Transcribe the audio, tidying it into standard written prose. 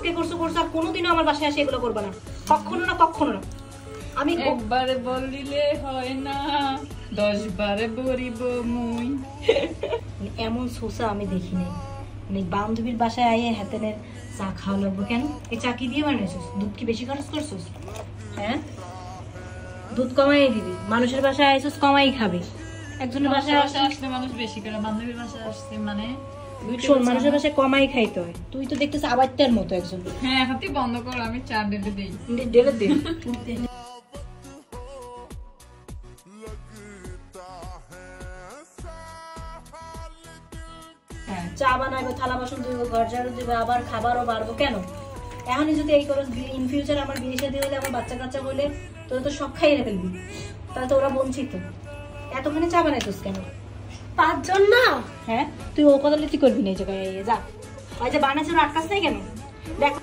আজকে করছো করছো, আর কোনোদিনও আমার বাসায় এসে এগুলো করবে না, কখনো না কখনো না। আমি একবারে বলিলে হয় না, 10 বারে বলিব মুই। এমন সোসা আমি দেখি নাই। মানে বান্ধবীর বাসায় আইয়ে হাতেনের চা খাওয়া লাগবো কেন? এই চা কি দিয়ে বানাইছিস? দুধ কি বেশি খরচ করছিস? হ্যাঁ, দুধ কমাই দিবি। মানুষের বাসায় আইছিস কমাই খাবি। একজনের বাসায় আসলে মানুষ বেশি করে, বান্ধবীর বাসায় আসছে মানে শোন, মানুষের বাসায় কমাই খাইতে হয়। তুই তো দেখতেছিস আবাইতের মতো একজন। হ্যাঁ, হাতি বন্ধ কর, আমি চা ডেলে দিই। ডেলে দে। চা বানাইবো, থালা বাসন দিব, ঘর ঝাড়ু দিব, আবার খাবারও বাড়বো কেন? এখনই যদি এই করো, ইন ফিউচার আমার বিয়ে শাদী হলে, আমার বাচ্চা কাচ্চা হলে তোরা তো সব খাইয়ে ফেলবি, তাহলে তো ওরা বঞ্চিত। এতখানি চা বানাইছিস কেন? 5 জন না? হ্যাঁ, তুই ও কথা তুই করবি না এই জায়গায়, যা। ওই যে বানাইছে ওর আটকাস নাই কেন? দেখ